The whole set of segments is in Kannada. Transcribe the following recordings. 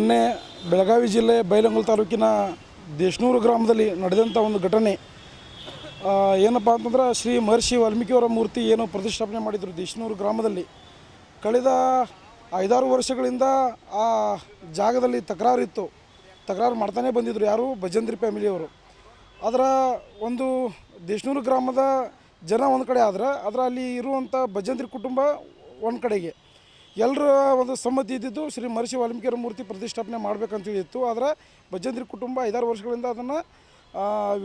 ಮೊನ್ನೆ ಬೆಳಗಾವಿ ಜಿಲ್ಲೆ ಬೈಲಹೊಂಗಲ ತಾಲೂಕಿನ ದೇಶನೂರು ಗ್ರಾಮದಲ್ಲಿ ನಡೆದಂಥ ಒಂದು ಘಟನೆ ಏನಪ್ಪ ಅಂತಂದ್ರೆ ಶ್ರೀ ಮಹರ್ಷಿ ವಾಲ್ಮೀಕಿಯವರ ಮೂರ್ತಿ ಏನು ಪ್ರತಿಷ್ಠಾಪನೆ ಮಾಡಿದರು ದೇಶನೂರು ಗ್ರಾಮದಲ್ಲಿ. ಕಳೆದ 5-6 ವರ್ಷಗಳಿಂದ ಆ ಜಾಗದಲ್ಲಿ ತಕರಾರು ಮಾಡ್ತಾನೆ ಬಂದಿದ್ದರು. ಯಾರು ಭಜಂತ್ರಿ ಫ್ಯಾಮಿಲಿಯವರು. ಅದರ ಒಂದು ದೇಶನೂರು ಗ್ರಾಮದ ಜನ ಒಂದು ಕಡೆ ಆದರೆ ಅಲ್ಲಿ ಇರುವಂಥ ಭಜಂತ್ರಿ ಕುಟುಂಬ ಒಂದು ಕಡೆಗೆ. ಎಲ್ಲರ ಒಂದು ಸಮ್ಮತಿ ಇದ್ದಿದ್ದು ಶ್ರೀ ಮಹರ್ಷಿ ವಾಲ್ಮೀಕಿಯವರ ಮೂರ್ತಿ ಪ್ರತಿಷ್ಠಾಪನೆ ಮಾಡಬೇಕಂತೇಳಿತ್ತು. ಆದರೆ ಭಜಂತ್ರಿ ಕುಟುಂಬ 5-6 ವರ್ಷಗಳಿಂದ ಅದನ್ನು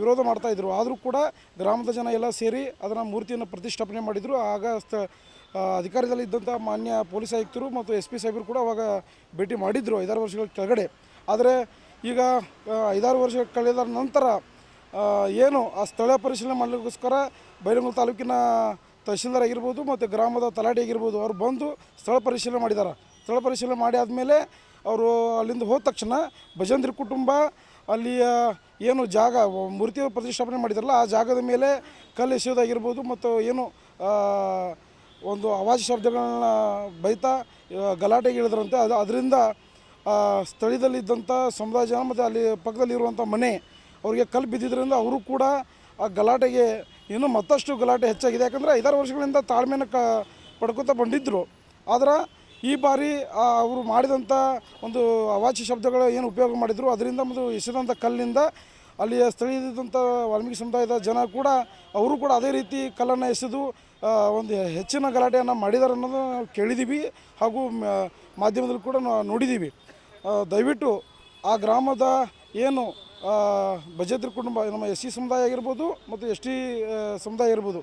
ವಿರೋಧ ಮಾಡ್ತಾಯಿದ್ರು. ಆದರೂ ಕೂಡ ಗ್ರಾಮದ ಜನ ಎಲ್ಲ ಸೇರಿ ಅದನ್ನು ಮೂರ್ತಿಯನ್ನು ಪ್ರತಿಷ್ಠಾಪನೆ ಮಾಡಿದರು. ಆಗ ಅಧಿಕಾರದಲ್ಲಿ ಇದ್ದಂಥ ಮಾನ್ಯ ಪೊಲೀಸ್ ಆಯುಕ್ತರು ಮತ್ತು SP ಸಾಹೇಬರು ಕೂಡ ಅವಾಗ ಭೇಟಿ ಮಾಡಿದರು 5-6 ವರ್ಷಗಳ ಕೆಳಗಡೆ. ಆದರೆ ಈಗ 5-6 ವರ್ಷ ಕಳೆದ ನಂತರ ಏನು ಆ ಸ್ಥಳ ಪರಿಶೀಲನೆ ಮಾಡಲಿಕ್ಕೋಸ್ಕರ ಬೈಲಹೊಂಗಲ ತಾಲೂಕಿನ ತಹಶೀಲ್ದಾರ್ ಆಗಿರ್ಬೋದು ಮತ್ತು ಗ್ರಾಮದ ತಲಾಟೆ ಆಗಿರ್ಬೋದು ಅವರು ಬಂದು ಸ್ಥಳ ಪರಿಶೀಲನೆ ಮಾಡಿದ್ದಾರೆ. ಸ್ಥಳ ಪರಿಶೀಲನೆ ಮಾಡಿ ಆದಮೇಲೆ ಅವರು ಅಲ್ಲಿಂದ ಹೋದ ತಕ್ಷಣ ಭಜಂತ್ರಿ ಕುಟುಂಬ ಅಲ್ಲಿಯ ಏನು ಜಾಗ ಮೂರ್ತಿ ಪ್ರತಿಷ್ಠಾಪನೆ ಮಾಡಿದಾರಲ್ಲ ಆ ಜಾಗದ ಮೇಲೆ ಕಲ್ಲು ಎಸೆಯೋದಾಗಿರ್ಬೋದು ಮತ್ತು ಏನು ಒಂದು ಅವಾಜ್ ಶಬ್ದಗಳನ್ನ ಬೈತಾ ಗಲಾಟೆಗೆ ಇಳಿದ್ರಂತೆ. ಅದರಿಂದ ಸ್ಥಳದಲ್ಲಿದ್ದಂಥ ಸಮುದಾಯ ಜನ ಮತ್ತು ಅಲ್ಲಿ ಪಕ್ಕದಲ್ಲಿರುವಂಥ ಮನೆ ಅವರಿಗೆ ಕಲ್ಲು ಬಿದ್ದಿದ್ದರಿಂದ ಅವರು ಕೂಡ ಆ ಗಲಾಟೆಗೆ ಇನ್ನೂ ಮತ್ತಷ್ಟು ಗಲಾಟೆ ಹೆಚ್ಚಾಗಿದೆ. ಯಾಕಂದರೆ 5-6 ವರ್ಷಗಳಿಂದ ತಾಳ್ಮೆಯನ್ನು ಪಡ್ಕೊತಾ ಬಂದಿದ್ದರು. ಆದರೆ ಈ ಬಾರಿ ಅವರು ಮಾಡಿದಂಥ ಒಂದು ಅವಾಚ್ಯ ಶಬ್ದಗಳು ಏನು ಉಪಯೋಗ ಮಾಡಿದರು ಅದರಿಂದ ಮತ್ತು ಎಸೆದಂಥ ಕಲ್ಲಿನಿಂದ ಅಲ್ಲಿಯ ಸ್ಥಳೀಯದಂಥ ವಾಲ್ಮೀಕಿ ಸಮುದಾಯದ ಜನ ಕೂಡ ಅವರು ಕೂಡ ಅದೇ ರೀತಿ ಕಲ್ಲನ್ನು ಎಸೆದು ಒಂದು ಹೆಚ್ಚಿನ ಗಲಾಟೆಯನ್ನು ಮಾಡಿದ್ದಾರೆ ಅನ್ನೋದು ನಾವು ಕೇಳಿದ್ದೀವಿ ಹಾಗೂ ಮಾಧ್ಯಮದಲ್ಲಿ ಕೂಡ ನೋಡಿದ್ದೀವಿ. ದಯವಿಟ್ಟು ಆ ಗ್ರಾಮದ ಏನು ಭಜಂತ್ರಿ ಕುಟುಂಬ ನಮ್ಮ SC ಸಮುದಾಯ ಆಗಿರ್ಬೋದು ಮತ್ತು ST ಸಮುದಾಯ ಇರ್ಬೋದು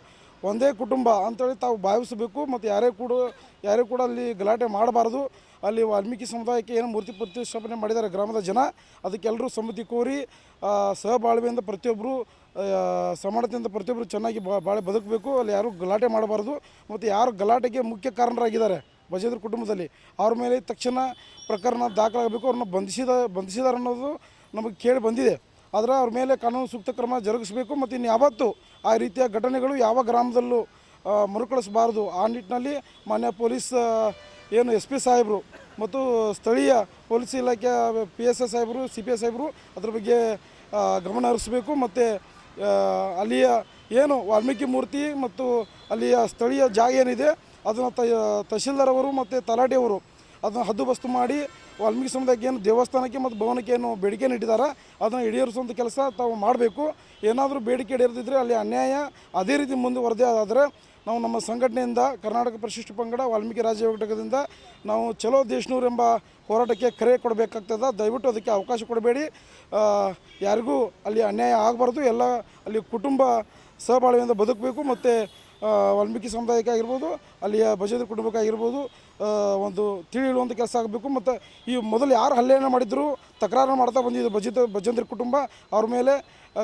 ಒಂದೇ ಕುಟುಂಬ ಅಂಥೇಳಿ ತಾವು ಭಾವಿಸಬೇಕು. ಮತ್ತು ಯಾರೇ ಕೂಡ ಅಲ್ಲಿ ಗಲಾಟೆ ಮಾಡಬಾರ್ದು. ಅಲ್ಲಿ ವಾಲ್ಮೀಕಿ ಸಮುದಾಯಕ್ಕೆ ಏನು ಮೂರ್ತಿ ಪ್ರತಿಷ್ಠಾಪನೆ ಮಾಡಿದ್ದಾರೆ ಗ್ರಾಮದ ಜನ ಅದಕ್ಕೆಲ್ಲರೂ ಸಮ್ಮತಿ ಕೋರಿ ಸಹಬಾಳ್ವೆಯಿಂದ ಪ್ರತಿಯೊಬ್ಬರು ಸಮಾನತೆಯಿಂದ ಪ್ರತಿಯೊಬ್ಬರು ಚೆನ್ನಾಗಿ ಬಾಳೆ ಬದುಕಬೇಕು. ಅಲ್ಲಿ ಯಾರೂ ಗಲಾಟೆ ಮಾಡಬಾರ್ದು. ಮತ್ತು ಯಾರು ಗಲಾಟೆಗೆ ಮುಖ್ಯ ಕಾರಣರಾಗಿದ್ದಾರೆ ಭಜಂತ್ರಿ ಕುಟುಂಬದಲ್ಲಿ ಅವ್ರ ಮೇಲೆ ತಕ್ಷಣ ಪ್ರಕರಣ ದಾಖಲಾಗಬೇಕು. ಅವ್ರನ್ನ ಬಂಧಿಸಿದ್ದಾರೆ ಅನ್ನೋದು ನಮಗೆ ಕೇಳಿ ಬಂದಿದೆ. ಆದರೆ ಅವ್ರ ಮೇಲೆ ಕಾನೂನು ಸೂಕ್ತ ಕ್ರಮ ಜರುಗಿಸಬೇಕು. ಮತ್ತು ಇನ್ಯಾವತ್ತೂ ಆ ರೀತಿಯ ಘಟನೆಗಳು ಯಾವ ಗ್ರಾಮದಲ್ಲೂ ಮರುಕಳಿಸಬಾರ್ದು. ಆ ನಿಟ್ಟಿನಲ್ಲಿ ಮಾನ್ಯ ಪೊಲೀಸ್ ಏನು SP ಸಾಹೇಬರು ಮತ್ತು ಸ್ಥಳೀಯ ಪೊಲೀಸ್ ಇಲಾಖೆಯ PSI ಸಾಹೇಬರು CPI ಸಾಹೇಬರು ಅದ್ರ ಬಗ್ಗೆ ಗಮನ ಹರಿಸಬೇಕು. ಮತ್ತು ಅಲ್ಲಿಯ ಏನು ವಾಲ್ಮೀಕಿ ಮೂರ್ತಿ ಮತ್ತು ಅಲ್ಲಿಯ ಸ್ಥಳೀಯ ಜಾಗ ಏನಿದೆ ಅದನ್ನು ತಹಶೀಲ್ದಾರ್ ಅವರು ಮತ್ತು ತಲಾಟೆಯವರು ಅದನ್ನು ಹದ್ದುಬಸ್ತು ಮಾಡಿ ವಾಲ್ಮೀಕಿ ಸಮುದಾಯಕ್ಕೆ ಏನು ದೇವಸ್ಥಾನಕ್ಕೆ ಮತ್ತು ಭವನಕ್ಕೆ ಏನು ಬೇಡಿಕೆ ಇಟ್ಟಿದ್ದಾರೆ ಅದನ್ನು ಈಡೇರಿಸುವಂಥ ಕೆಲಸ ತಾವು ಮಾಡಬೇಕು. ಏನಾದರೂ ಬೇಡಿಕೆ ಈಡೇರದಿದ್ದರೆ ಅಲ್ಲಿ ಅನ್ಯಾಯ ಅದೇ ರೀತಿ ಮುಂದುವರೆದೇ ಆದರೆ ನಾವು ನಮ್ಮ ಸಂಘಟನೆಯಿಂದ ಕರ್ನಾಟಕ ಪರಿಶಿಷ್ಟ ಪಂಗಡ ವಾಲ್ಮೀಕಿ ರಾಜ್ಯ ಘಟಕದಿಂದ ನಾವು ಚಲೋ ದೇಶನೂರು ಎಂಬ ಹೋರಾಟಕ್ಕೆ ಕರೆ ಕೊಡಬೇಕಾಗ್ತದೆ. ದಯವಿಟ್ಟು ಅದಕ್ಕೆ ಅವಕಾಶ ಕೊಡಬೇಡಿ. ಯಾರಿಗೂ ಅಲ್ಲಿ ಅನ್ಯಾಯ ಆಗಬಾರ್ದು. ಎಲ್ಲ ಅಲ್ಲಿ ಕುಟುಂಬ ಸಹಬಾಳ್ವೆಯಿಂದ ಬದುಕಬೇಕು. ಮತ್ತು ವಾಲ್ಮೀಕಿ ಸಮುದಾಯಕ್ಕಾಗಿರ್ಬೋದು ಅಲ್ಲಿಯ ಭಜಂತ್ರಿ ಕುಟುಂಬಕ್ಕಾಗಿರ್ಬೋದು ಒಂದು ತಿಳಿಯುವಂಥ ಕೆಲಸ ಆಗಬೇಕು. ಮತ್ತು ಈ ಮೊದಲು ಯಾರು ಹಲ್ಲೆಯನ್ನು ಮಾಡಿದ್ರು ತಕರಾರು ಮಾಡ್ತಾ ಬಂದಿದ್ದು ಭಜಂತ್ರಿ ಕುಟುಂಬ ಅವ್ರ ಮೇಲೆ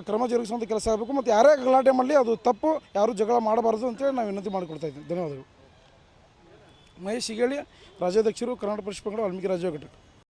ಕ್ರಮ ಜರುಗಿಸುವಂಥ ಕೆಲಸ ಆಗಬೇಕು. ಮತ್ತು ಯಾರೇ ಗಲಾಟೆ ಮಾಡಲಿ ಅದು ತಪ್ಪು, ಯಾರೂ ಜಗಳ ಮಾಡಬಾರ್ದು ಅಂತೇಳಿ ನಾವು ವಿನಂತಿ ಮಾಡಿಕೊಡ್ತಾ ಇದ್ದೀವಿ. ಧನ್ಯವಾದಗಳು. ಮಹೇಶ್ ಹಿಗೇಳಿ, ರಾಜ್ಯಾಧ್ಯಕ್ಷರು, ಕರ್ನಾಟಕ ಪರಿಶಿಷ್ಟ ಪಂಗಡ ವಾಲ್ಮೀಕಿ ರಾಜ್ಯ ಘಟಕ.